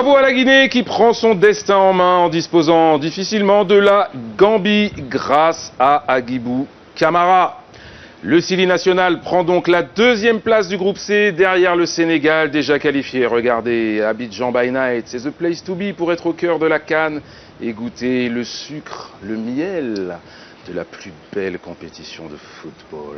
Bravo à la Guinée qui prend son destin en main en disposant difficilement de la Gambie grâce à Agibou Camara. Le Sili national prend donc la deuxième place du groupe C derrière le Sénégal déjà qualifié. Regardez, Abidjan by Night, c'est the place to be pour être au cœur de la CAN et goûter le sucre, le miel de la plus belle compétition de football.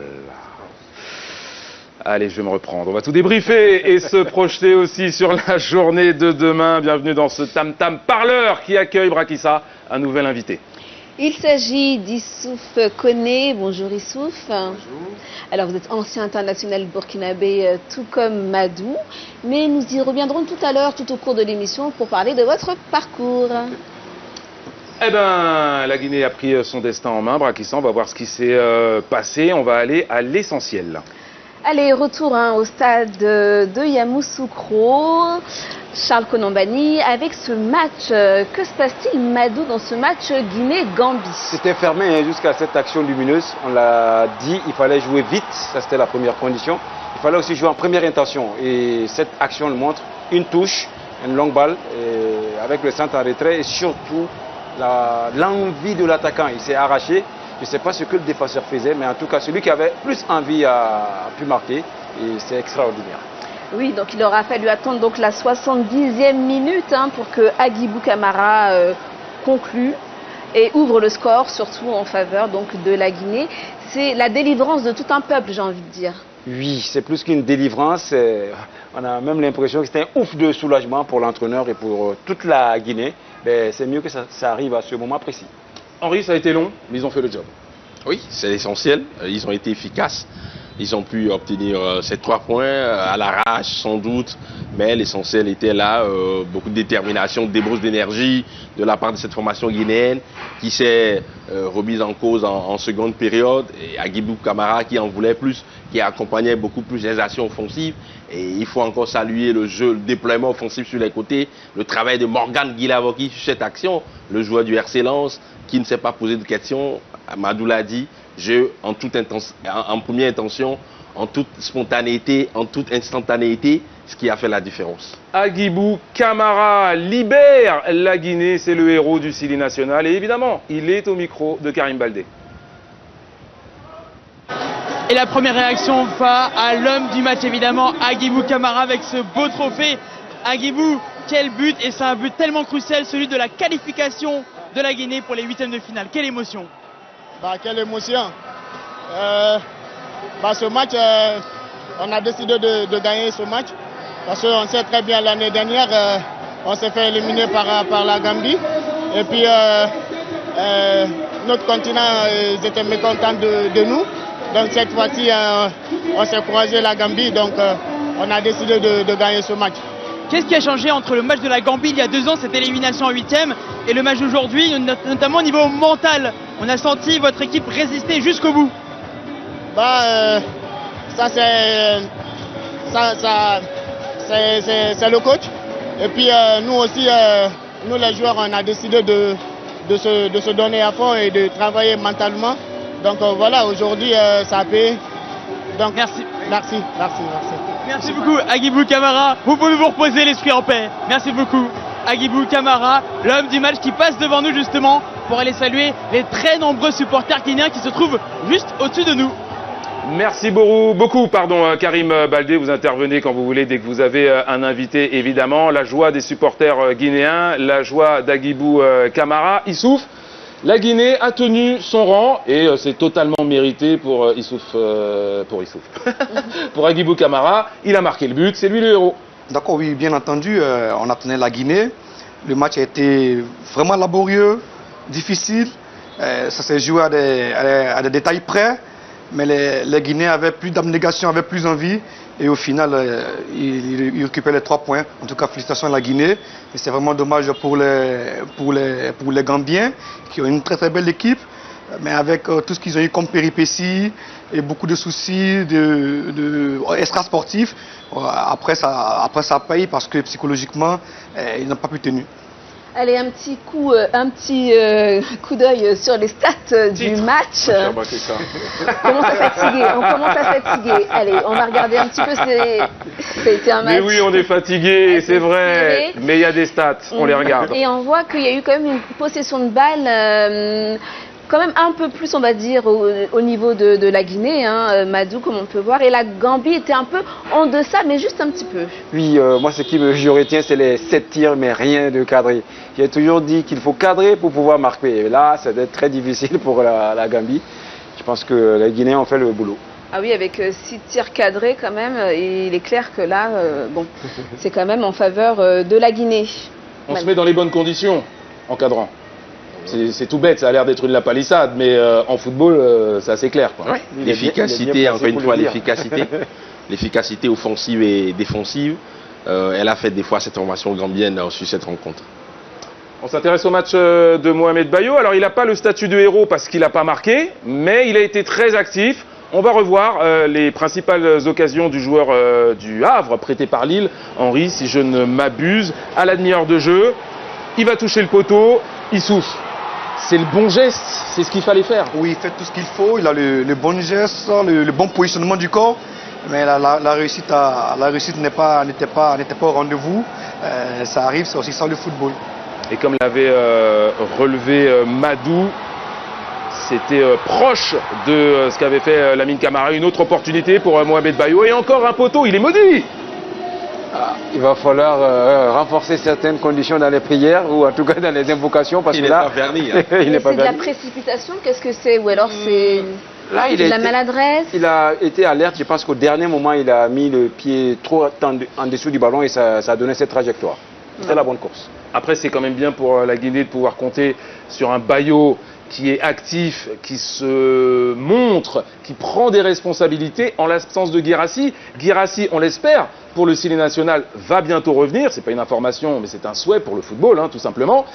Allez, je vais me reprendre. On va tout débriefer et se projeter aussi sur la journée de demain. Bienvenue dans ce tam-tam parleur qui accueille Brakissa, un nouvel invité. Il s'agit d'Issouf Koné. Bonjour Issouf. Bonjour. Alors vous êtes ancien international burkinabé tout comme Madou, mais nous y reviendrons tout à l'heure, tout au cours de l'émission, pour parler de votre parcours. Eh ben, la Guinée a pris son destin en main. Brakissa, on va voir ce qui s'est passé. On va aller à l'essentiel. Allez, retour au stade de Yamoussoukro, Charles Konombani, avec ce match. Que se passe-t-il, Madou, dans ce match Guinée-Gambie? C'était fermé jusqu'à cette action lumineuse. On l'a dit, il fallait jouer vite, ça c'était la première condition. Il fallait aussi jouer en première intention. Et cette action le montre, une touche, une longue balle, avec le centre en retrait et surtout l'envie de l'attaquant. Il s'est arraché. Je ne sais pas ce que le défenseur faisait, mais en tout cas, celui qui avait plus envie a pu marquer. Et c'est extraordinaire. Oui, donc il aura fallu attendre donc la 70e minute pour que Agibou Camara conclue et ouvre le score, surtout en faveur donc, de la Guinée. C'est la délivrance de tout un peuple, j'ai envie de dire. Oui, c'est plus qu'une délivrance. On a même l'impression que c'était un ouf de soulagement pour l'entraîneur et pour toute la Guinée. C'est mieux que ça arrive à ce moment précis. Henri, ça a été long, mais ils ont fait le job. Oui, c'est l'essentiel. Ils ont été efficaces. Ils ont pu obtenir ces 3 points à l'arrache, sans doute. Mais l'essentiel était là. Beaucoup de détermination, de débrousse d'énergie de la part de cette formation guinéenne qui s'est remise en cause en seconde période. Et Agibou Camara qui en voulait plus, qui accompagnait beaucoup plus les actions offensives. Et il faut encore saluer le jeu, le déploiement offensif sur les côtés, le travail de Morgan Guilavoki sur cette action, le joueur du RC Lens qui ne s'est pas posé de questions. Madou l'a dit, jeu en première intention, en toute spontanéité, en toute instantanéité, ce qui a fait la différence. Agibou Camara libère la Guinée, c'est le héros du Sili national et évidemment, il est au micro de Karim Baldé. Et la première réaction va à l'homme du match, évidemment, Agibou Camara avec ce beau trophée. Agibou, quel but, et c'est un but tellement crucial, celui de la qualification de la Guinée pour les 8e de finale. Quelle émotion! Quelle émotion! Ce match, on a décidé de gagner ce match parce qu'on sait très bien l'année dernière, on s'est fait éliminer par la Gambie. Et puis, notre continent, ils étaient mécontents de nous. Donc cette fois-ci, on s'est croisé la Gambie, donc on a décidé de gagner ce match. Qu'est-ce qui a changé entre le match de la Gambie il y a 2 ans, cette élimination en 8e, et le match d'aujourd'hui, notamment au niveau mental? On a senti votre équipe résister jusqu'au bout. Ça c'est le coach. Et puis nous aussi, nous les joueurs, on a décidé de se donner à fond et de travailler mentalement. Donc voilà, aujourd'hui ça a payé. Donc merci. Merci beaucoup Agibou Camara, vous pouvez vous reposer l'esprit en paix. Merci beaucoup Agibou Camara, l'homme du match qui passe devant nous justement pour aller saluer les très nombreux supporters guinéens qui se trouvent juste au-dessus de nous. Merci beaucoup, Karim Baldé, vous intervenez quand vous voulez, dès que vous avez un invité évidemment. La joie des supporters guinéens, la joie d'Agibou Camara. Issouf, la Guinée a tenu son rang et c'est totalement mérité pour pour Agibou Camara. Il a marqué le but, c'est lui le héros. D'accord, oui, bien entendu, on attendait la Guinée. Le match a été vraiment laborieux, difficile. Ça s'est joué à des détails près. Mais les Guinéens avaient plus d'abnégation, avaient plus envie. Et au final, ils récupèrent les 3 points. En tout cas, félicitations à la Guinée. Et c'est vraiment dommage pour les Gambiens, qui ont une très très belle équipe. Mais avec tout ce qu'ils ont eu comme péripéties et beaucoup de soucis extra-sportifs, après ça paye parce que psychologiquement, ils n'ont pas pu tenir. Allez, un petit coup d'œil sur les stats du match. On commence à fatiguer. Allez, on va regarder un petit peu. C'était un match. Mais oui, on est fatigué, c'est vrai. Mais il y a des stats, on les regarde. Et on voit qu'il y a eu quand même une possession de balle. Quand même un peu plus, on va dire, au niveau de la Guinée, hein, Madou, comme on peut voir. Et la Gambie était un peu en deçà, mais juste un petit peu. Oui, moi, ce qui je retiens, c'est les 7 tirs, mais rien de cadré. J'ai toujours dit qu'il faut cadrer pour pouvoir marquer. Et là, ça va être très difficile pour la Gambie. Je pense que les Guinéens ont fait le boulot. Ah oui, avec 6 tirs cadrés quand même, il est clair que là, bon, c'est quand même en faveur de la Guinée. On se met dans les bonnes conditions en cadrant. C'est tout bête, ça a l'air d'être une lapalissade, mais en football, c'est assez clair. Ouais. L'efficacité, encore une fois, l'efficacité. L'efficacité offensive et défensive. Elle a fait des fois cette formation gambienne sur cette rencontre. On s'intéresse au match de Mohamed Bayo. Alors, il n'a pas le statut de héros parce qu'il n'a pas marqué, mais il a été très actif. On va revoir les principales occasions du joueur du Havre, prêté par Lille, Henry, si je ne m'abuse, à la demi-heure de jeu. Il va toucher le poteau, il souffle. C'est le bon geste, c'est ce qu'il fallait faire. Oui, il fait tout ce qu'il faut, il a le bon geste, le bon positionnement du corps, mais la réussite n'était pas au rendez-vous. Ça arrive, c'est aussi ça le football. Et comme l'avait relevé Madou, c'était proche de ce qu'avait fait Lamine Camara. Une autre opportunité pour Mohamed Bayo. Et encore un poteau, il est maudit. Il va falloir renforcer certaines conditions dans les prières ou en tout cas dans les invocations parce il que n'est pas verni. Hein. il n'est pas c'est de la verni. précipitation, qu'est-ce que c'est? Ou alors c'est Là, de la maladresse? Il a été alerte, je pense qu'au dernier moment, il a mis le pied trop en dessous du ballon et ça a donné cette trajectoire. C'était la bonne course. Après, c'est quand même bien pour la Guinée de pouvoir compter sur un Bayo qui est actif, qui se montre, qui prend des responsabilités en l'absence de Guirassy. Guirassy, on l'espère, pour le Sili national, va bientôt revenir. C'est pas une information, mais c'est un souhait pour le football, hein, tout simplement.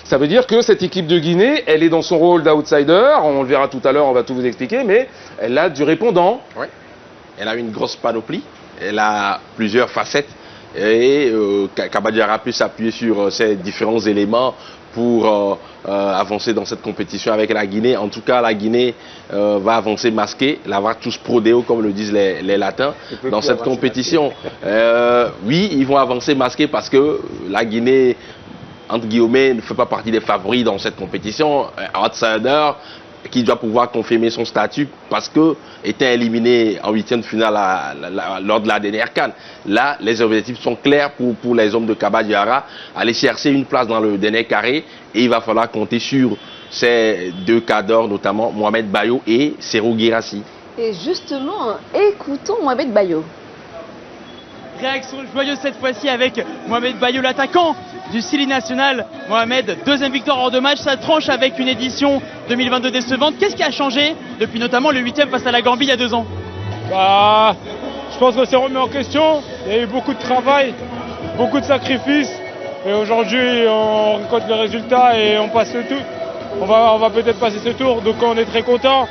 Ça veut dire que cette équipe de Guinée, elle est dans son rôle d'outsider. On le verra tout à l'heure, on va tout vous expliquer, mais elle a du répondant. Ouais. Elle a une grosse panoplie, elle a plusieurs facettes. Et Kaba Diarra peut s'appuyer sur ces différents éléments pour avancer dans cette compétition avec la Guinée. En tout cas, la Guinée va avancer masquée, la va tous prodéo, comme le disent les latins, dans cette compétition. Oui, ils vont avancer masqués parce que la Guinée, entre guillemets, ne fait pas partie des favoris dans cette compétition. Outsider, qui doit pouvoir confirmer son statut parce que était éliminé en huitième de finale lors de la dernière CAN. Là, les objectifs sont clairs pour les hommes de Kaba Diarra, aller chercher une place dans le dernier carré et il va falloir compter sur ces deux cadors, notamment Mohamed Bayo et Serhou Guirassy. Et justement, écoutons Mohamed Bayo. Réaction joyeuse cette fois-ci avec Mohamed Bayo, l'attaquant du Sili national. Mohamed, deuxième victoire en 2 matchs, ça tranche avec une édition 2022 décevante. Qu'est-ce qui a changé depuis notamment le 8e face à la Gambie il y a 2 ans? Je pense qu'on s'est remis en question, il y a eu beaucoup de travail, beaucoup de sacrifices. Et aujourd'hui, on récolte le résultat et on passe le tour. On va peut-être passer ce tour, donc on est très content.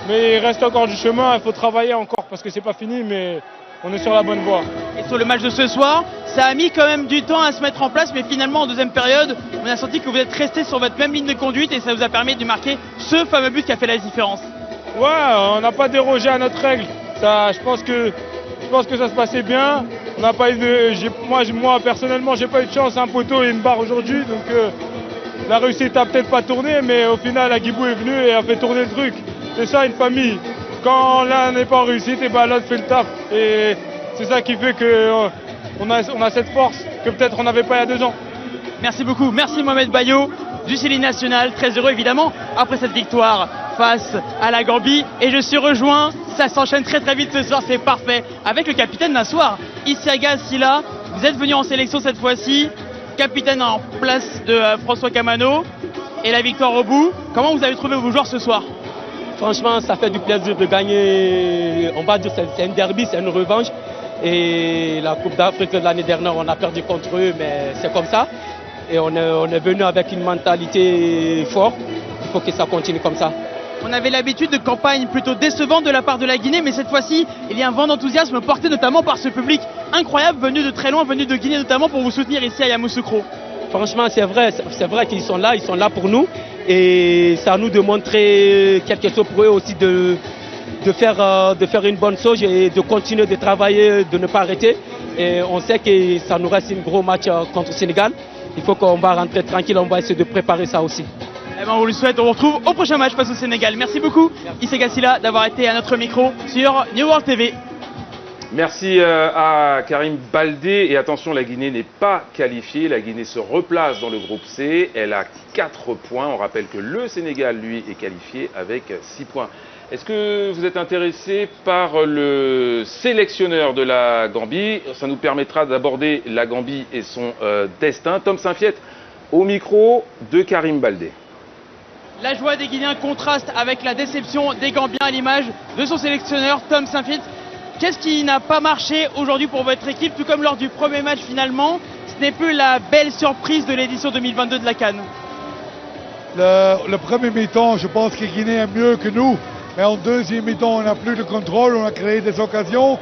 Mais il reste encore du chemin, il faut travailler encore parce que c'est pas fini, mais on est sur la bonne voie. Et sur le match de ce soir, ça a mis quand même du temps à se mettre en place, mais finalement en deuxième période, on a senti que vous êtes resté sur votre même ligne de conduite et ça vous a permis de marquer ce fameux but qui a fait la différence. Ouais, on n'a pas dérogé à notre règle. Ça, je pense que ça se passait bien. On n'a pas eu moi personnellement, j'ai pas eu de chance, un poteau et une barre aujourd'hui, donc la réussite a peut-être pas tourné, mais au final, Agibou est venu et a fait tourner le truc. C'est ça une famille. Quand l'un n'est pas en réussite, et ben l'autre fait le taf. Et c'est ça qui fait qu'on a cette force que peut-être on n'avait pas il y a 2 ans. Merci beaucoup. Merci Mohamed Bayo du Sili national. Très heureux évidemment après cette victoire face à la Gambie. Et je suis rejoint, ça s'enchaîne très très vite ce soir, c'est parfait, avec le capitaine d'un soir, Isiaga Silla. Vous êtes venu en sélection cette fois-ci, capitaine en place de François Kamano. Et la victoire au bout. Comment vous avez trouvé vos joueurs ce soir? Franchement, ça fait du plaisir de gagner. On va dire que c'est un derby, c'est une revanche. Et la Coupe d'Afrique de l'année dernière, on a perdu contre eux, mais c'est comme ça. Et on est venu avec une mentalité forte. Il faut que ça continue comme ça. On avait l'habitude de campagne plutôt décevante de la part de la Guinée, mais cette fois-ci, il y a un vent d'enthousiasme porté notamment par ce public incroyable venu de très loin, venu de Guinée notamment pour vous soutenir ici à Yamoussoukro. franchement, c'est vrai qu'ils sont là pour nous. Et c'est à nous de montrer quelque chose pour eux aussi, de faire une bonne chose et de continuer de travailler, de ne pas arrêter. Et on sait que ça nous reste un gros match contre le Sénégal. Il faut qu'on va rentrer tranquille, on va essayer de préparer ça aussi. Eh ben, on vous le souhaite, on vous retrouve au prochain match face au Sénégal. Merci beaucoup, Issa Gassila, d'avoir été à notre micro sur New World TV. Merci à Karim Baldé. Et attention, la Guinée n'est pas qualifiée. La Guinée se replace dans le groupe C. Elle a 4 points. On rappelle que le Sénégal, lui, est qualifié avec 6 points. Est-ce que vous êtes intéressé par le sélectionneur de la Gambie? Ça nous permettra d'aborder la Gambie et son destin. Tom Saint-Fiet, au micro de Karim Baldé. La joie des Guinéens contraste avec la déception des Gambiens à l'image de son sélectionneur Tom Saint-Fiet. Qu'est-ce qui n'a pas marché aujourd'hui pour votre équipe, tout comme lors du premier match finalement? Ce n'est plus la belle surprise de l'édition 2022 de la CAN. Le premier mi-temps, je pense que Guinée est mieux que nous. Mais en deuxième mi-temps, on n'a plus de contrôle, on a créé des occasions.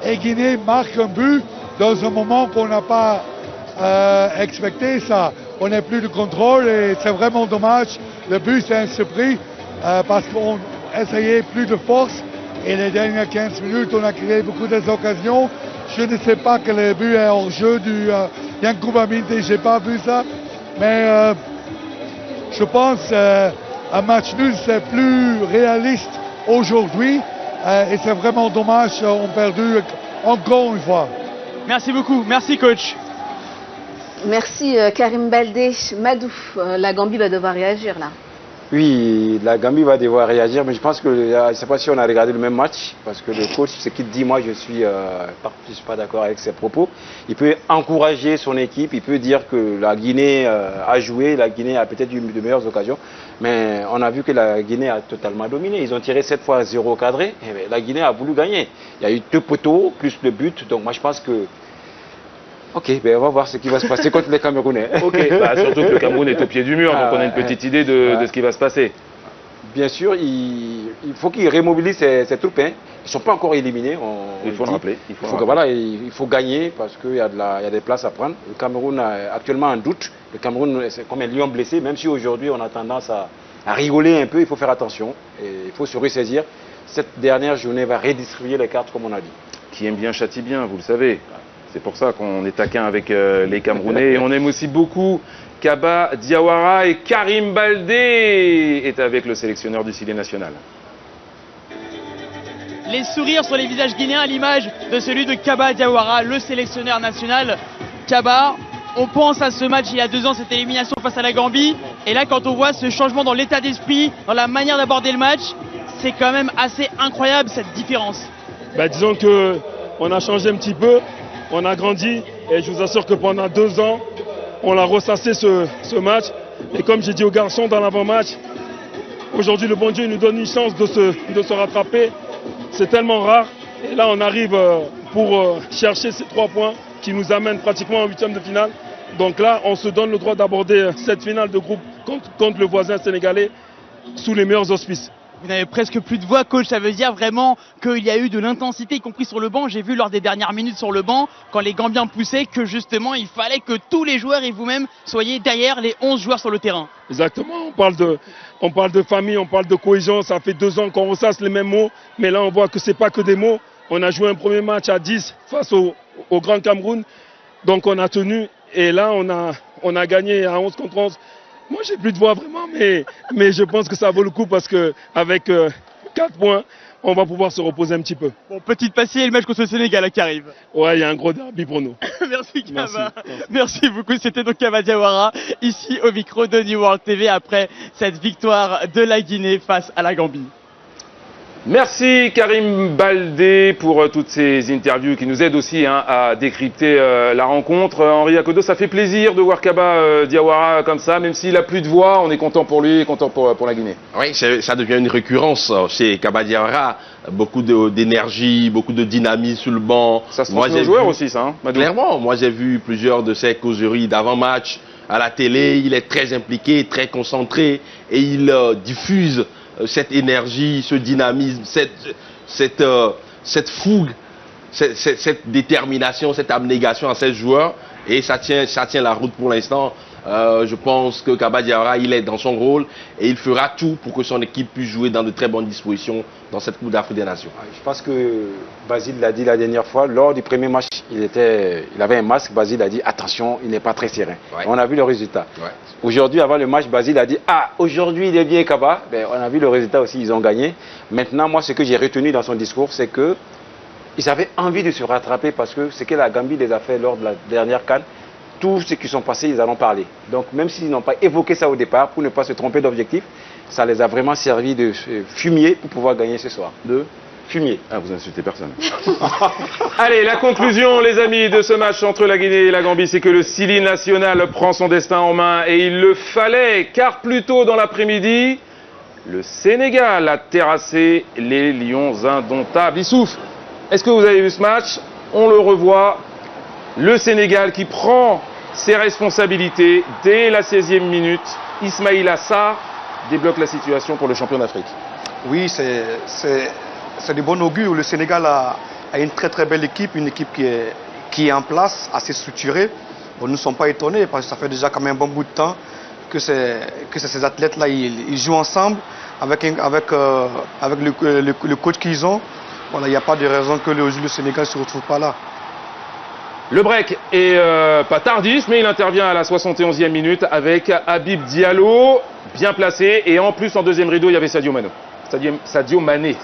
Et Guinée marque un but dans un moment qu'on n'a pas expecté ça. On n'a plus de contrôle et c'est vraiment dommage. Le but, c'est un surprise parce qu'on essayait plus de force. Et les dernières 15 minutes, on a créé beaucoup d'occasions. Je ne sais pas que le but est hors jeu du Yankuba Minte, je n'ai pas vu ça. Mais je pense qu'un match nul, c'est plus réaliste aujourd'hui. Et c'est vraiment dommage, on a perdu encore une fois. Merci beaucoup, merci coach. Merci Karim Baldé. Madou, la Gambie va devoir réagir là. Oui, la Gambie va devoir réagir, mais je pense que, je ne sais pas si on a regardé le même match, parce que le coach, ce qu'il dit, moi je ne suis pas d'accord avec ses propos. Il peut encourager son équipe, il peut dire que la Guinée a joué, la Guinée a peut-être eu de meilleures occasions, mais on a vu que la Guinée a totalement dominé. Ils ont tiré 7 fois 0 cadré, et la Guinée a voulu gagner. Il y a eu 2 poteaux, plus le but, donc moi je pense que... Ok, ben on va voir ce qui va se passer contre les Camerounais. Ok, surtout que le Cameroun est au pied du mur, donc on a une petite idée de ce qui va se passer. Bien sûr, il faut qu'ils remobilisent ces troupes. Hein. Ils ne sont pas encore éliminés. Il faut le rappeler. Il faut gagner parce qu'il y a des places à prendre. Le Cameroun est actuellement en doute. Le Cameroun, c'est comme un lion blessé, même si aujourd'hui on a tendance à rigoler un peu, il faut faire attention. Et il faut se ressaisir. Cette dernière journée va redistribuer les cartes, comme on a dit. Qui aime bien châtie bien, vous le savez. C'est pour ça qu'on est taquin avec les Camerounais. Et on aime aussi beaucoup Kaba Diawara, et Karim Baldé est avec le sélectionneur du Sili national. Les sourires sur les visages guinéens à l'image de celui de Kaba Diawara, le sélectionneur national. Kaba, on pense à ce match il y a 2 ans, cette élimination face à la Gambie. Et là, quand on voit ce changement dans l'état d'esprit, dans la manière d'aborder le match, c'est quand même assez incroyable cette différence. Disons qu'on a changé un petit peu. On a grandi et je vous assure que pendant 2 ans, on a ressassé ce match. Et comme j'ai dit aux garçons dans l'avant-match, aujourd'hui le bon Dieu nous donne une chance de se rattraper. C'est tellement rare. Et là on arrive pour chercher ces 3 points qui nous amènent pratiquement en 8e de finale. Donc là on se donne le droit d'aborder cette finale de groupe contre le voisin sénégalais sous les meilleurs auspices. Vous n'avez presque plus de voix, coach. Ça veut dire vraiment qu'il y a eu de l'intensité, y compris sur le banc. J'ai vu lors des dernières minutes sur le banc, quand les Gambiens poussaient, que justement, il fallait que tous les joueurs et vous-même soyez derrière les 11 joueurs sur le terrain. Exactement. On parle de famille, on parle de cohésion. Ça fait 2 ans qu'on ressasse les mêmes mots. Mais là, on voit que ce n'est pas que des mots. On a joué un premier match à 10 face au Grand Cameroun. Donc, on a tenu. Et là, on a gagné à 11 contre 11. Moi, j'ai plus de voix vraiment, mais je pense que ça vaut le coup parce qu'avec 4 points, on va pouvoir se reposer un petit peu. Bon, petite passée et le match contre le Sénégal qui arrive. Ouais, il y a un gros derby pour nous. Merci Kaba. Merci beaucoup. C'était donc Kaba Diawara, ici au micro de New World TV après cette victoire de la Guinée face à la Gambie. Merci Karim Baldé pour toutes ces interviews qui nous aident aussi à décrypter la rencontre. Henri Akodo, ça fait plaisir de voir Kaba Diawara comme ça, même s'il n'a plus de voix, on est content pour lui et content pour la Guinée. Oui, ça devient une récurrence chez Kaba Diawara. Beaucoup d'énergie, beaucoup de dynamisme sur le banc. Ça se transmet aux joueurs aussi, ça, hein, Madou. Clairement, moi j'ai vu plusieurs de ces causeries d'avant-match à la télé. Il est très impliqué, très concentré et il diffuse cette énergie, ce dynamisme, cette fougue, cette détermination, cette abnégation à ces joueurs. Et ça tient la route pour l'instant. Je pense que Kaba Diawara, il est dans son rôle et il fera tout pour que son équipe puisse jouer dans de très bonnes dispositions dans cette Coupe d'Afrique des Nations. Je pense que Basile l'a dit la dernière fois, lors du premier match, il avait un masque. Basile a dit attention, il n'est pas très serein. Ouais. On a vu le résultat. Ouais. Aujourd'hui, avant le match, Basile a dit ah, aujourd'hui il est bien Kaba. Ben, on a vu le résultat aussi, ils ont gagné. Maintenant, moi, ce que j'ai retenu dans son discours, c'est que ils avaient envie de se rattraper parce que ce que la Gambie les a fait lors de la dernière CAN, tous ceux qui sont passés, ils en ont parlé. Donc même s'ils n'ont pas évoqué ça au départ, pour ne pas se tromper d'objectif, ça les a vraiment servi de fumier pour pouvoir gagner ce soir. De fumier. Ah, vous insultez personne. Allez, la conclusion, les amis, de ce match entre la Guinée et la Gambie, c'est que le Sili national prend son destin en main et il le fallait, car plus tôt dans l'après-midi, le Sénégal a terrassé les Lions indomptables. Issouf, est-ce que vous avez vu ce match? On le revoit. Le Sénégal qui prend ses responsabilités dès la 16e minute. Ismaïla Sarr débloque la situation pour le champion d'Afrique. Oui, c'est de bon augure. Le Sénégal a une très très belle équipe, une équipe qui est en place, assez structurée. Bon, nous ne sommes pas étonnés parce que ça fait déjà quand même un bon bout de temps que ces athlètes-là, ils jouent ensemble avec le coach qu'ils ont. Voilà, il n'y a pas de raison que le Sénégal ne se retrouve pas là. Le break est pas tardif, mais il intervient à la 71e minute avec Habib Diallo, bien placé. Et en plus, en deuxième rideau, il y avait Sadio Mané. Sadio Mané.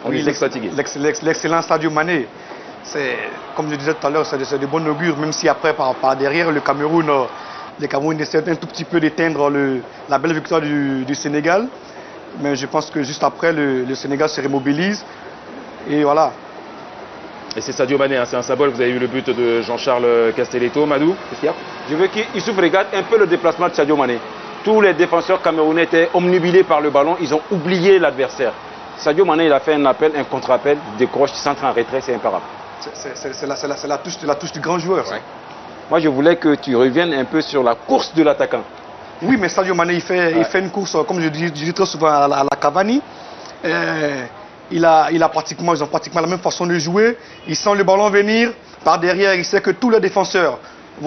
On est fatigué. L'excellent Sadio Mané. Comme je disais tout à l'heure, c'est de bon augure, même si après, par derrière, le Cameroun essaie un tout petit peu d'éteindre la belle victoire du Sénégal. Mais je pense que juste après, le Sénégal se remobilise. Et voilà. Et c'est Sadio Mané, hein, c'est un symbole. Vous avez vu le but de Jean-Charles Castelletto. Madou, qu'est-ce qu'il y a? Je veux qu'il regarde un peu le déplacement de Sadio Mané. Tous les défenseurs camerounais étaient omnubilés par le ballon, ils ont oublié l'adversaire. Sadio Mané, il a fait un appel, un contre-appel, décroche, centre en retrait, c'est imparable. C'est la touche du grand joueur. Ouais. Moi, je voulais que tu reviennes un peu sur la course de l'attaquant. Oui, mais Sadio Mané, il fait une course, comme je dis très souvent, à la Cavani. Ils ont pratiquement la même façon de jouer. Il sent le ballon venir. Par derrière, il sait que tous les défenseurs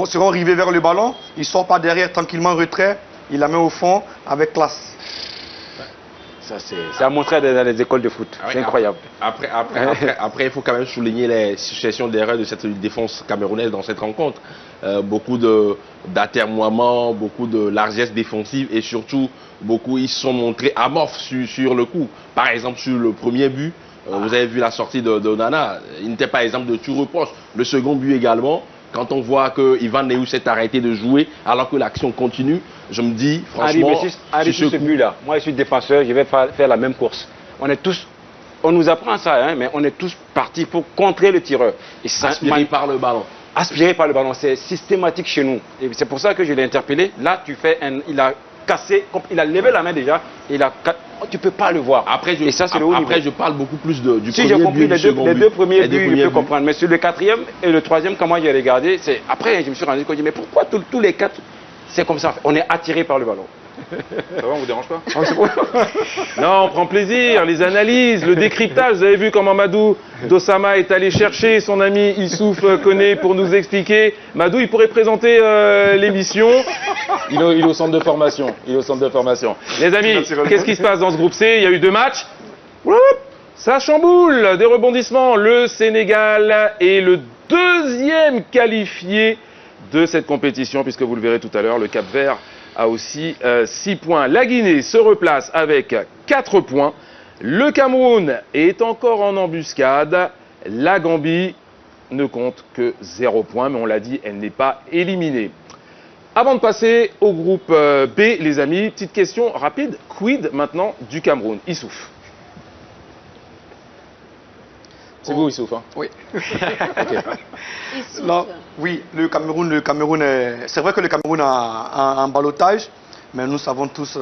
seront arrivés vers le ballon. Il sort par derrière tranquillement en retrait. Il la met au fond avec classe. Ça, c'est à montrer dans les écoles de foot. Ah oui, c'est incroyable. Après, il faut quand même souligner les successions d'erreurs de cette défense camerounaise dans cette rencontre. Beaucoup d'atermoiements, beaucoup de largesse défensive et surtout, ils se sont montrés amorphes sur le coup. Par exemple, sur le premier but, vous avez vu la sortie de Onana. Il n'était pas exemple de tout reproche. Le second but également. Quand on voit que Ivan Neyou s'est arrêté de jouer alors que l'action continue, je me dis franchement... Sur ce but-là, moi je suis défenseur, je vais faire la même course. On nous apprend ça, hein, mais on est tous partis pour contrer le tireur. Aspiré par le ballon. Aspiré par le ballon, c'est systématique chez nous. Et c'est pour ça que je l'ai interpellé. Là, il a cassé, il a levé la main déjà, tu ne peux pas le voir. Après, je parle beaucoup plus du si premier j'ai compris, but, les deux premiers buts, je peux comprendre. Mais sur le quatrième et le troisième, quand moi j'ai regardé, après je me suis rendu compte, mais pourquoi tous les quatre, c'est comme ça, on est attiré par le ballon. Ça va, on vous dérange pas? Non, on prend plaisir, les analyses, le décryptage. Vous avez vu comment Madou Dossama est allé chercher son ami Issouf Koné pour nous expliquer. Madou, il pourrait présenter l'émission. Il est au centre de formation. Les amis, qu'est-ce qui se passe dans ce groupe C? Il y a eu 2 matchs. Ça chamboule, des rebondissements. Le Sénégal est le deuxième qualifié de cette compétition, puisque vous le verrez tout à l'heure, le Cap-Vert a aussi 6 points. La Guinée se replace avec 4 points. Le Cameroun est encore en embuscade. La Gambie ne compte que 0 points, mais on l'a dit, elle n'est pas éliminée. Avant de passer au groupe B, les amis, petite question rapide. Quid maintenant du Cameroun? Issouf. C'est vous, Issouf, hein? Oui. Issouf. Non, oui, le Cameroun c'est vrai que le Cameroun a un ballottage, mais nous savons tous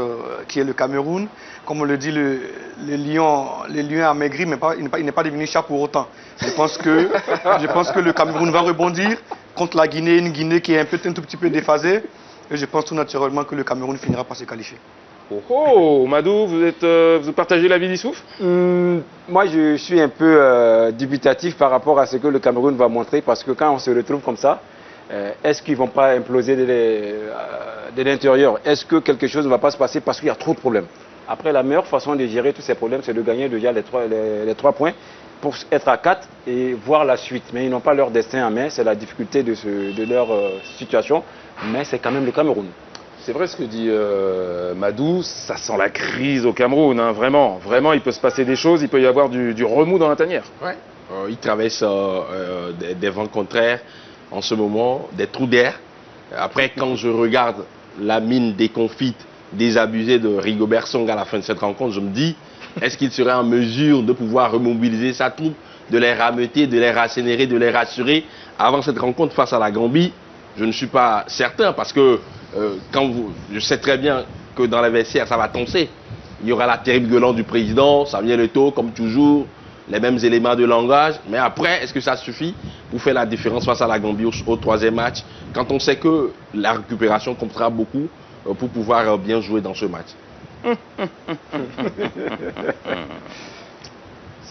qui est le Cameroun. Comme on le dit, les lions amaigris, mais il n'est pas devenu chat pour autant. Je pense que le Cameroun va rebondir contre la Guinée, une Guinée qui est un tout petit peu déphasée. Et je pense tout naturellement que le Cameroun finira par se qualifier. Oh, Madou, vous partagez l'avis d'Issouf? Moi, je suis un peu dubitatif par rapport à ce que le Cameroun va montrer, parce que quand on se retrouve comme ça, Est-ce qu'ils ne vont pas imploser de l'intérieur? Est-ce que quelque chose ne va pas se passer parce qu'il y a trop de problèmes? Après, la meilleure façon de gérer tous ces problèmes, c'est de gagner déjà les 3 points pour être à 4 et voir la suite. Mais ils n'ont pas leur destin en main, c'est la difficulté de leur situation, mais c'est quand même le Cameroun. C'est vrai ce que dit Madou, ça sent la crise au Cameroun, hein, vraiment. Vraiment, il peut se passer des choses, il peut y avoir du remous dans la tanière. Ouais. Ils traversent des vents contraires en ce moment, des trous d'air. Après, quand je regarde la mine déconfite, désabusée de Rigobert Song à la fin de cette rencontre, je me dis, est-ce qu'il serait en mesure de pouvoir remobiliser sa troupe, de les rameuter, de les rassénérer, de les rassurer avant cette rencontre face à la Gambie? Je ne suis pas certain parce que je sais très bien que dans les vestiaires, ça va toncer. Il y aura la terrible gueulante du président, ça vient le taux, comme toujours, les mêmes éléments de langage. Mais après, est-ce que ça suffit pour faire la différence face à la Gambie au 3e match, quand on sait que la récupération comptera beaucoup pour pouvoir bien jouer dans ce match?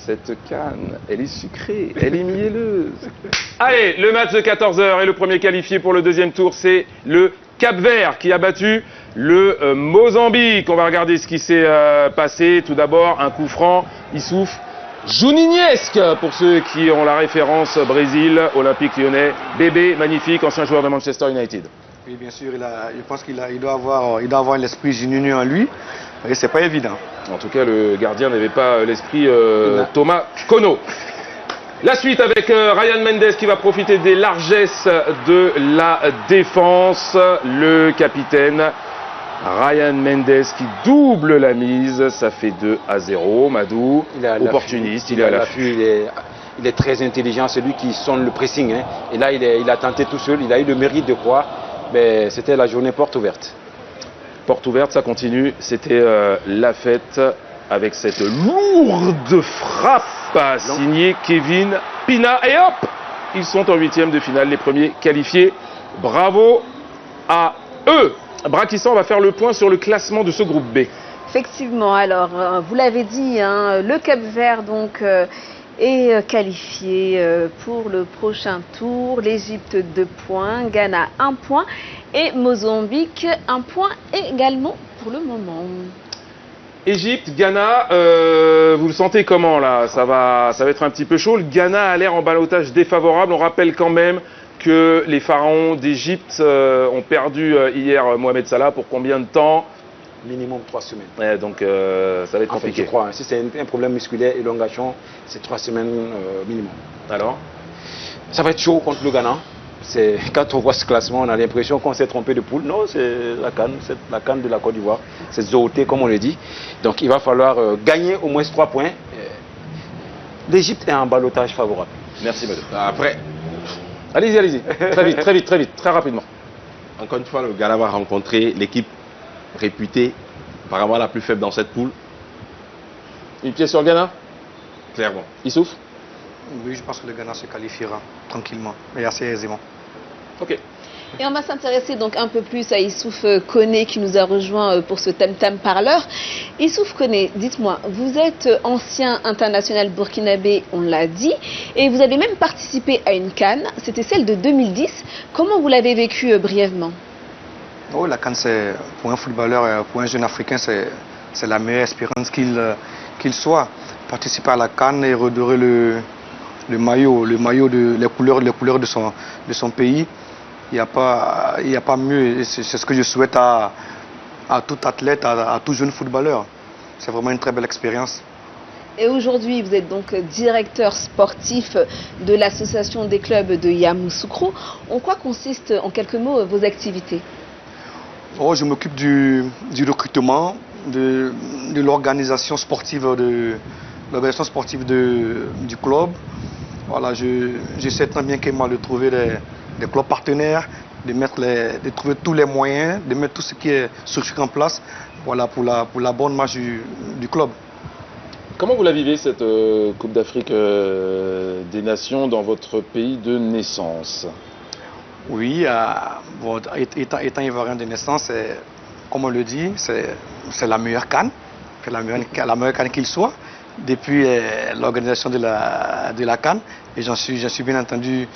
Cette canne, elle est sucrée, elle est mielleuse. Allez, le match de 14h et le premier qualifié pour le deuxième tour, c'est le Cap-Vert qui a battu le Mozambique. On va regarder ce qui s'est passé. Tout d'abord, un coup franc, Issouf Juninesque pour ceux qui ont la référence Brésil, Olympique Lyonnais, bébé, magnifique, ancien joueur de Manchester United. Oui, bien sûr, je pense qu'il doit avoir l'esprit juninien en lui, et c'est pas évident. En tout cas, le gardien n'avait pas l'esprit Thomas Kono. La suite avec Ryan Mendes qui va profiter des largesses de la défense. Le capitaine Ryan Mendes qui double la mise, ça fait 2-0. Madou, opportuniste, il est à l'affût. Il est très intelligent, c'est lui qui sonne le pressing. Hein. Et là, il a tenté tout seul, il a eu le mérite de croire. Mais c'était la journée porte ouverte. Porte ouverte, ça continue. C'était la fête avec cette lourde frappe signée Kevin Pina. Et hop, ils sont en 8e de finale, les premiers qualifiés. Bravo à eux. Brakistan va faire le point sur le classement de ce groupe B. Effectivement, alors vous l'avez dit, hein, le Cap-Vert donc est qualifié pour le prochain tour. L'Égypte 2 points, Ghana 1 point et Mozambique 1 point également pour le moment. Égypte, Ghana, vous le sentez comment là? Ça va être un petit peu chaud. Le Ghana a l'air en ballottage défavorable. On rappelle quand même que les pharaons d'Égypte ont perdu hier Mohamed Salah pour combien de temps? Minimum 3 semaines. Ouais, donc ça va être compliqué. Je crois, hein. Si c'est un problème musculaire, élongation, c'est 3 semaines minimum. Alors? Ça va être chaud contre le Ghana. Quand on voit ce classement, on a l'impression qu'on s'est trompé de poule. Non, c'est la CAN de la Côte d'Ivoire. C'est Zooté, comme on le dit. Donc il va falloir gagner au moins 3 points. L'Égypte est en ballottage favorable. Merci, Madou. Après, allez-y. Très vite, très rapidement. Encore une fois, le Ghana va rencontrer l'équipe réputée apparemment la plus faible dans cette poule. Une pièce sur le Ghana? Clairement. Issouf? Oui, je pense que le Ghana se qualifiera tranquillement et assez aisément. Ok. Et on va s'intéresser donc un peu plus à Issouf Koné qui nous a rejoint pour ce tam-tam parleur. Issouf Koné, dites-moi, vous êtes ancien international burkinabé, on l'a dit, et vous avez même participé à une CAN, c'était celle de 2010. Comment vous l'avez vécu brièvement? Oh, la CAN, pour un footballeur, pour un jeune Africain, c'est la meilleure espérance qu'il soit. Participer à la CAN et redorer les couleurs de son pays. Il n'y a pas mieux. C'est ce que je souhaite à tout athlète, à tout jeune footballeur. C'est vraiment une très belle expérience. Et aujourd'hui, vous êtes donc directeur sportif de l'association des clubs de Yamoussoukro. En quoi consistent, en quelques mots, vos activités? Oh, je m'occupe du recrutement, de l'organisation sportive du club. Voilà, j'essaie tant bien qu'aimal de trouver des clubs partenaires, de trouver tous les moyens, de mettre tout ce qui est structuré en place, voilà, pour la bonne marche du club. Comment vous la vivez, cette Coupe d'Afrique des Nations dans votre pays de naissance? Oui, étant ivoirien de naissance, comme on le dit, c'est la meilleure CAN, la meilleure CAN qu'il soit. depuis l'organisation de la CAN. Et j'en suis bien entendu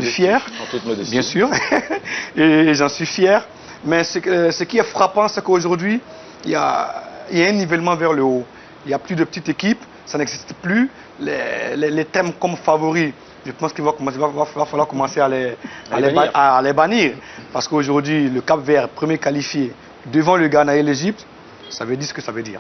fier, En toute modestie. bien sûr. Et j'en suis fier. Mais ce qui est frappant, c'est qu'aujourd'hui, il y a un nivellement vers le haut. Il n'y a plus de petites équipes, ça n'existe plus. Les thèmes comme favoris, je pense qu'il va falloir commencer à les bannir. Parce qu'aujourd'hui, le Cap-Vert, premier qualifié, devant le Ghana et l'Égypte, ça veut dire ce que ça veut dire.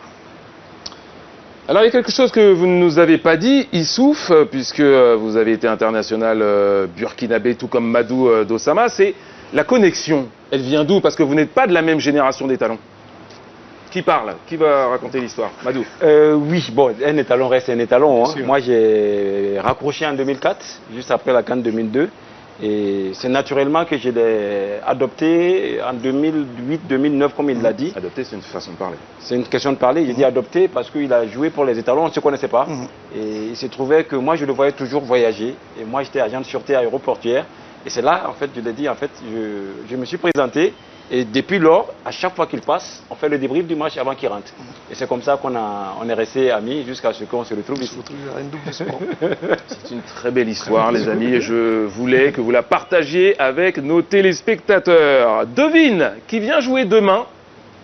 Alors il y a quelque chose que vous ne nous avez pas dit, Issouf, puisque vous avez été international burkinabé, tout comme Madou Dossama, c'est la connexion. Elle vient d'où? Parce que vous n'êtes pas de la même génération d'étalons. Qui parle? Qui va raconter l'histoire? Madou? Oui, bon, un étalon reste un étalon. Hein. Moi, j'ai raccroché en 2004, juste après la CAN 2002. Et c'est naturellement que je l'ai adopté en 2008-2009, comme il l'a dit. Adopté, c'est une façon de parler. C'est une question de parler. J'ai dit adopté parce qu'il a joué pour les étalons, on ne se connaissait pas. Et il s'est trouvé que moi, je le voyais toujours voyager. Et moi, j'étais agent de sûreté aéroportuaire. Et c'est là, en fait, je l'ai dit, en fait, je me suis présenté. Et depuis lors, à chaque fois qu'il passe, on fait le débrief du match avant qu'il rentre. Et c'est comme ça qu'on est resté amis jusqu'à ce qu'on se retrouve ici. C'est une très belle histoire, les amis, et je voulais que vous la partagiez avec nos téléspectateurs. Devine qui vient jouer demain.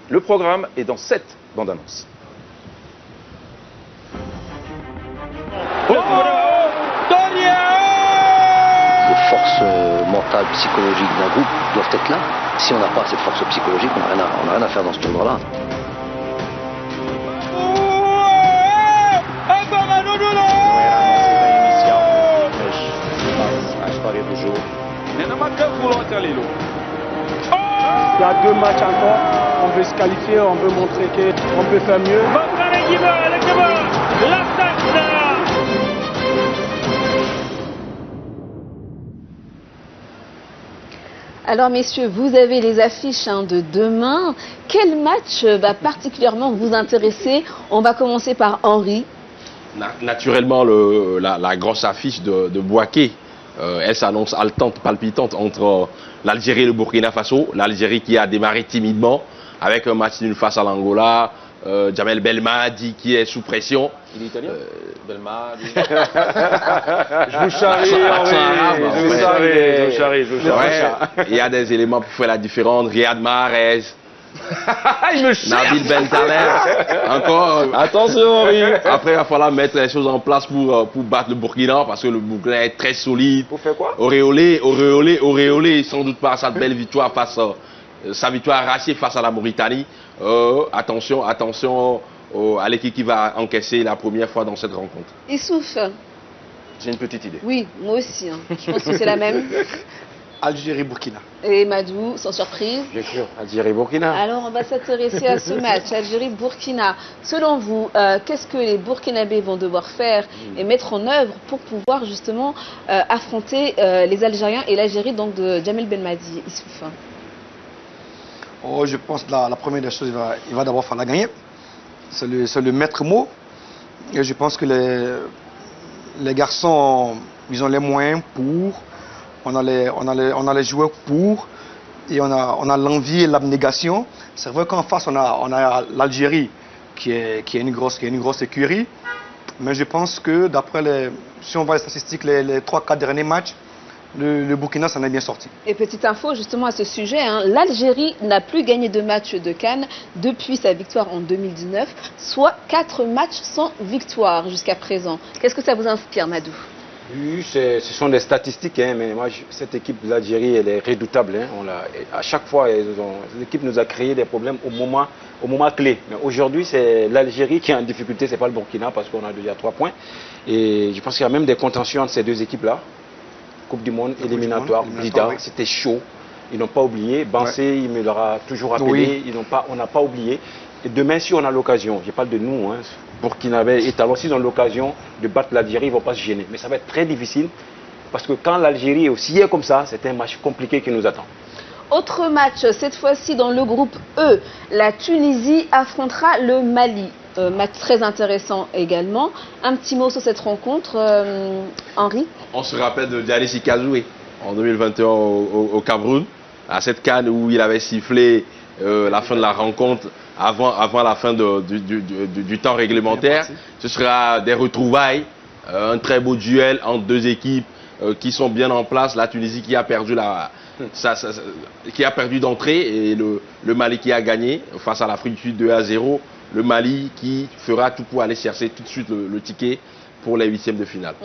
Le programme est dans cette bande-annonce. Les forces mentales, psychologiques d'un groupe doivent être là. Si on n'a pas cette force psychologique, on n'a rien à faire dans ce tournoi-là. Il y a 2 matchs encore, on veut se qualifier, on veut montrer qu'on peut faire mieux. Alors messieurs, vous avez les affiches de demain. Quel match va particulièrement vous intéresser? On va commencer par Henri. Naturellement, la grosse affiche de Bouaké, elle s'annonce haletante, palpitante entre l'Algérie et le Burkina Faso. L'Algérie qui a démarré timidement avec un match nul face à l'Angola. Djamel Belmadi qui est sous pression. Il est italien Belmadi. Je vous charrie, Il y a des éléments pour faire la différence. Riyad Mahrez. Il me cherche. Nabil Bentaleb. Encore. Attention, Henri. Après, il va falloir mettre les choses en place pour battre le Burkina parce que le Burkina est très solide. Pour faire quoi? Auréolé, sans doute pas sa belle victoire sa victoire arrachée face à la Mauritanie. Attention à l'équipe qui va encaisser la première fois dans cette rencontre. Issouf. J'ai une petite idée. Oui, moi aussi. Je pense que c'est la même. Algérie-Burkina. Et Madou, sans surprise. Bien sûr, Algérie-Burkina. Alors, on va s'intéresser à ce match, Algérie-Burkina. Selon vous, qu'est-ce que les Burkinabés vont devoir faire et mettre en œuvre pour pouvoir justement affronter les Algériens et l'Algérie donc de Djamel Belmadi, Issouf? Oh, je pense que la première des choses, il va d'abord falloir gagner. C'est le maître mot. Et je pense que les garçons, ils ont les moyens pour, on a les joueurs pour, et on a l'envie et l'abnégation. C'est vrai qu'en face, on a l'Algérie qui est une grosse écurie. Mais je pense que si on voit les statistiques, les 3-4 derniers matchs, le Burkina s'en est bien sorti. Et petite info justement à ce sujet, l'Algérie n'a plus gagné de match de CAN depuis sa victoire en 2019, soit 4 matchs sans victoire jusqu'à présent. Qu'est-ce que ça vous inspire, Madou? Oui, ce sont des statistiques, mais moi, cette équipe de l'Algérie, elle est redoutable. À chaque fois, l'équipe nous a créé des problèmes au moment clé. Mais aujourd'hui, c'est l'Algérie qui est en difficulté, ce n'est pas le Burkina, parce qu'on a déjà 3 points. Et je pense qu'il y a même des contentions entre ces deux équipes-là. Coupe du Monde, éliminatoire, Blida, c'était chaud. Ils n'ont pas oublié. Bansé, il me l'aura toujours rappelé. On n'a pas oublié. Et demain, si on a l'occasion, je parle de nous, Burkinabé et Talon, s'ils ont l'occasion de battre l'Algérie, ils ne vont pas se gêner. Mais ça va être très difficile parce que quand l'Algérie est aussi comme ça, c'est un match compliqué qui nous attend. Autre match, cette fois-ci dans le groupe E, la Tunisie affrontera le Mali. Match très intéressant également. Un petit mot sur cette rencontre, Henri? On se rappelle de Dialyssi Kazoué en 2021 au Cameroun, à cette CAN où il avait sifflé la fin de la rencontre avant la fin du temps réglementaire. Ce sera des retrouvailles, un très beau duel entre deux équipes qui sont bien en place. La Tunisie qui a perdu d'entrée et le Mali qui a gagné face à l'Afrique du Sud 2-0. Le Mali qui fera tout pour aller chercher tout de suite le ticket pour les huitièmes de finale.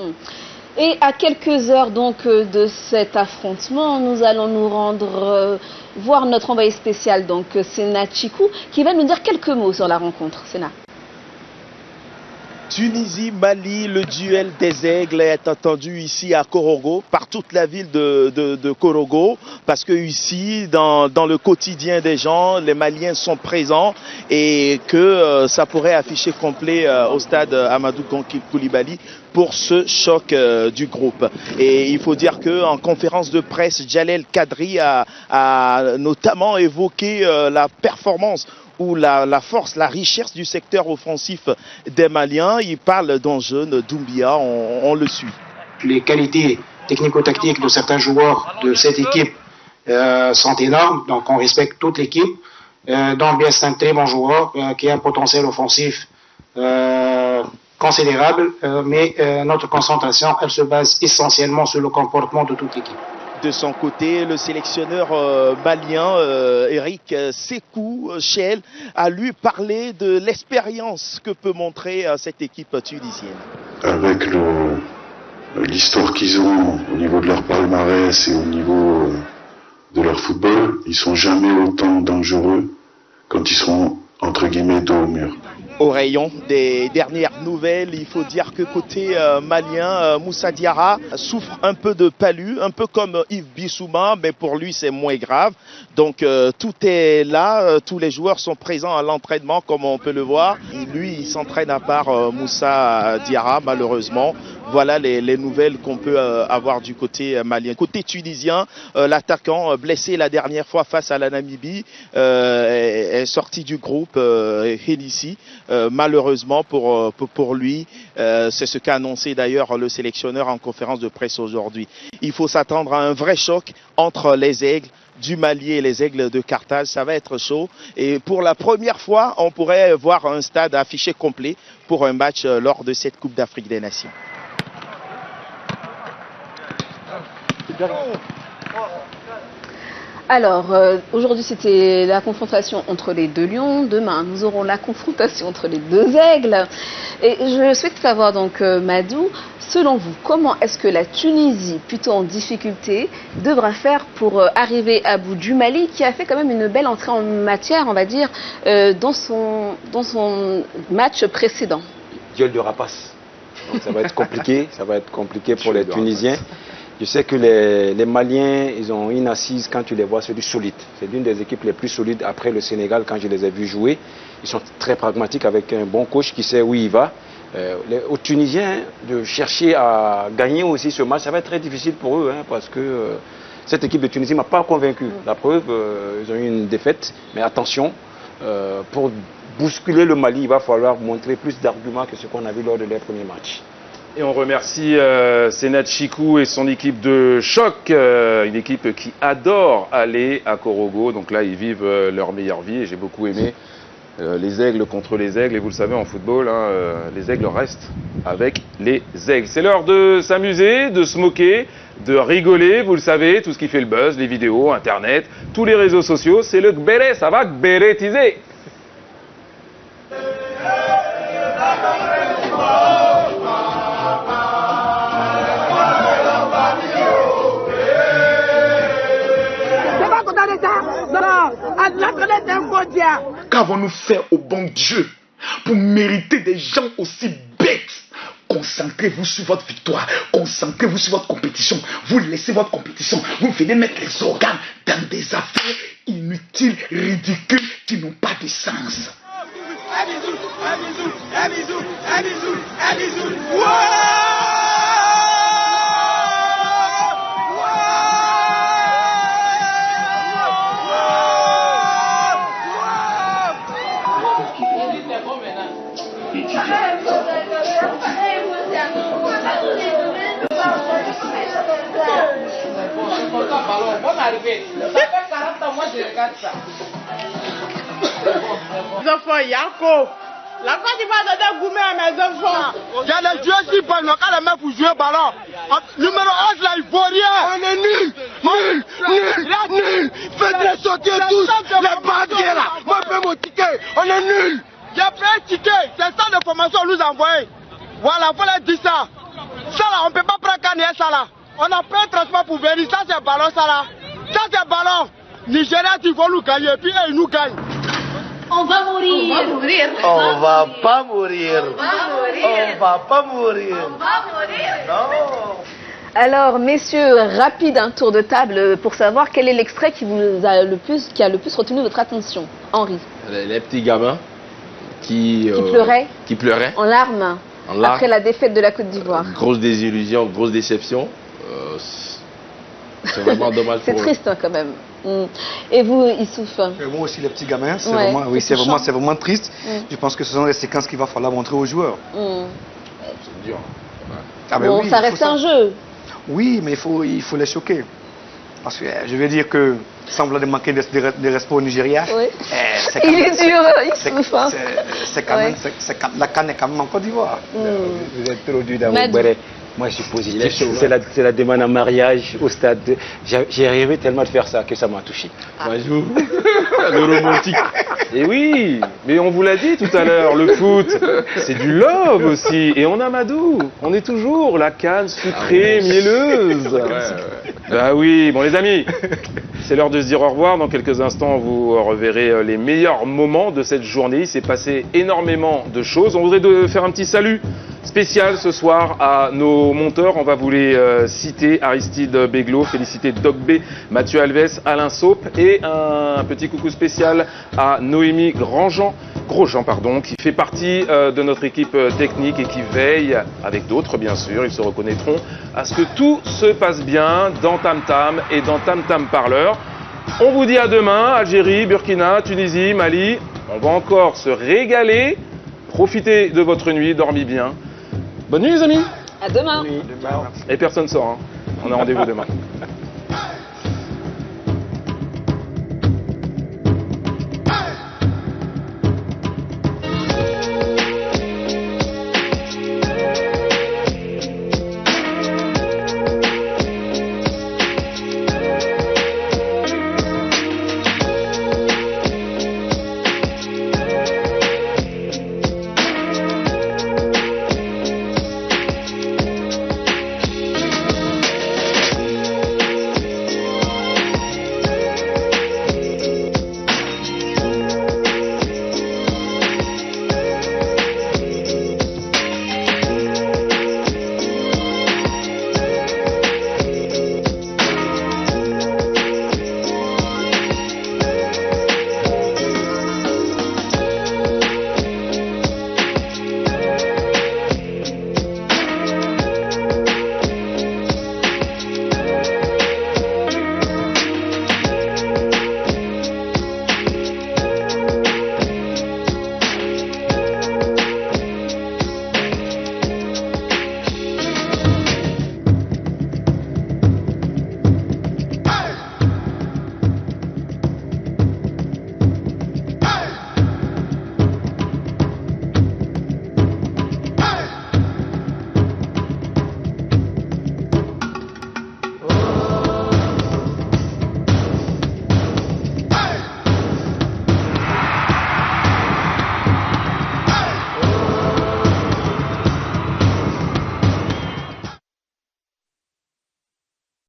Et à quelques heures donc de cet affrontement, nous allons nous rendre voir notre envoyé spécial, donc Sena Chikou, qui va nous dire quelques mots sur la rencontre. Sena. Tunisie-Mali, le duel des aigles est attendu ici à Korogo, par toute la ville de Korogo, parce que ici, dans le quotidien des gens, les Maliens sont présents et que ça pourrait afficher complet au stade Amadou Koulibaly pour ce choc du groupe. Et il faut dire qu'en conférence de presse, Djalel Kadri a notamment évoqué la performance ou la force, la richesse du secteur offensif des Maliens. Il parle d'un jeune Doumbia, on le suit. Les qualités technico-tactiques de certains joueurs de cette équipe sont énormes, donc on respecte toute l'équipe. Doumbia, c'est un très bon joueur qui a un potentiel offensif considérable, mais notre concentration, elle se base essentiellement sur le comportement de toute l'équipe. De son côté, le sélectionneur malien Eric Sekou Chel a lui parlé de l'expérience que peut montrer cette équipe tunisienne. Avec l'histoire qu'ils ont au niveau de leur palmarès et au niveau de leur football, ils sont jamais autant dangereux quand ils seront entre guillemets dos au mur. Au rayon des dernières nouvelles, il faut dire que côté malien, Moussa Diarra souffre un peu de palu, un peu comme Yves Bissouma, mais pour lui c'est moins grave. Donc tout est là, tous les joueurs sont présents à l'entraînement comme on peut le voir. Lui, il s'entraîne à part Moussa Diarra malheureusement. Voilà les nouvelles qu'on peut avoir du côté malien. Côté tunisien, l'attaquant blessé la dernière fois face à la Namibie est sorti du groupe Hélissi. Malheureusement pour lui, c'est ce qu'a annoncé d'ailleurs le sélectionneur en conférence de presse aujourd'hui. Il faut s'attendre à un vrai choc entre les aigles du Mali et les aigles de Carthage. Ça va être chaud et pour la première fois, on pourrait voir un stade affiché complet pour un match lors de cette Coupe d'Afrique des Nations. Alors, aujourd'hui c'était la confrontation entre les deux lions. Demain, nous aurons la confrontation entre les deux aigles. Et je souhaite savoir donc, Madou, selon vous, comment est-ce que la Tunisie, plutôt en difficulté, devra faire pour arriver à bout du Mali, qui a fait quand même une belle entrée en matière, on va dire, dans son match précédent? Duel de rapace. Donc ça va être compliqué pour les Tunisiens. Je sais que les Maliens, ils ont une assise quand tu les vois, c'est du solide. C'est l'une des équipes les plus solides après le Sénégal quand je les ai vus jouer. Ils sont très pragmatiques avec un bon coach qui sait où il va. Aux Tunisiens, de chercher à gagner aussi ce match, ça va être très difficile pour eux parce que cette équipe de Tunisie ne m'a pas convaincu. La preuve, ils ont eu une défaite, mais attention, pour bousculer le Mali, il va falloir montrer plus d'arguments que ce qu'on a vu lors de leur premier match. Et on remercie Sena Chikou et son équipe de choc, une équipe qui adore aller à Korogo. Donc là, ils vivent leur meilleure vie et j'ai beaucoup aimé les aigles contre les aigles. Et vous le savez, en football, les aigles restent avec les aigles. C'est l'heure de s'amuser, de se moquer, de rigoler. Vous le savez, tout ce qui fait le buzz, les vidéos, Internet, tous les réseaux sociaux, c'est le gbéré, ça va gbérétiser. Qu'avons-nous fait au bon Dieu pour mériter des gens aussi bêtes? Concentrez-vous sur votre victoire, concentrez-vous sur votre compétition. Vous laissez votre compétition, vous venez mettre les organes dans des affaires inutiles, ridicules, qui n'ont pas de sens. Bonne arrivée. Ça fait 40 ans, moi je regarde ça. enfants, Yako. La Côte d'Ivoire donne gourmet à mes enfants. Il y a des joueurs qui parlent, quand les mecs pour jouer ballon. Numéro 11 là, il vaut rien. On est nul. Nul. Faites-les sortir tous. Les bagues là. Moi, je fais mon ticket. On est nul. J'ai pris un ticket. C'est ça de formation qu'on nous a envoyé. Voilà, il faut leur dire ça. Ça là, on ne peut pas prendre ça là. On a pris un transport pour venir. Ça, c'est ballon, ça là. Ça, c'est ballon. Nigeria, ils vont nous gagner. Et puis, ils nous gagnent. On va mourir. On va pas mourir. On va pas mourir. Non. Alors, messieurs, rapide un tour de table pour savoir quel est l'extrait qui a le plus retenu votre attention. Henri. Les petits gamins qui pleuraient en larmes après la défaite de la Côte d'Ivoire. Grosse désillusion, grosse déception. C'est vraiment dommage pour eux. C'est triste hein, quand même. Et vous, Issouf? Moi aussi, les petits gamins, c'est vraiment triste. Je pense que ce sont des séquences qu'il va falloir montrer aux joueurs. C'est dur. Ah ben bon, oui, ça reste un jeu. Oui, mais il faut les choquer. Parce que je veux dire que semble de manquer de respect au Nigeria. Oui. Il est dur, Issouf. C'est quand même, la CAN est quand même en Côte d'Ivoire. Vous êtes trop dur d'avoir. Moi, je suis positif. C'est la demande en mariage au stade. J'ai rêvé tellement de faire ça que ça m'a touché. Le romantique. Et oui, mais on vous l'a dit tout à l'heure, le foot, c'est du love aussi. Et on a Madou. On est toujours la canne sucrée, mielleuse. Bah oui, bon les amis, c'est l'heure de se dire au revoir. Dans quelques instants, vous reverrez les meilleurs moments de cette journée. Il s'est passé énormément de choses. On voudrait faire un petit salut spécial ce soir à nos monteurs. On va vous les citer. Aristide Beglo, féliciter Doc B, Mathieu Alves, Alain Saupe et un petit coucou spécial à Noémie Grosjean, qui fait partie de notre équipe technique et qui veille, avec d'autres bien sûr, ils se reconnaîtront, à ce que tout se passe bien dans Tam Tam et dans Tam Tam Parleur. On vous dit à demain, Algérie, Burkina, Tunisie, Mali. On va encore se régaler. Profitez de votre nuit, dormez bien. Bonne nuit les amis. À demain. Et personne sort, hein. On a rendez-vous demain.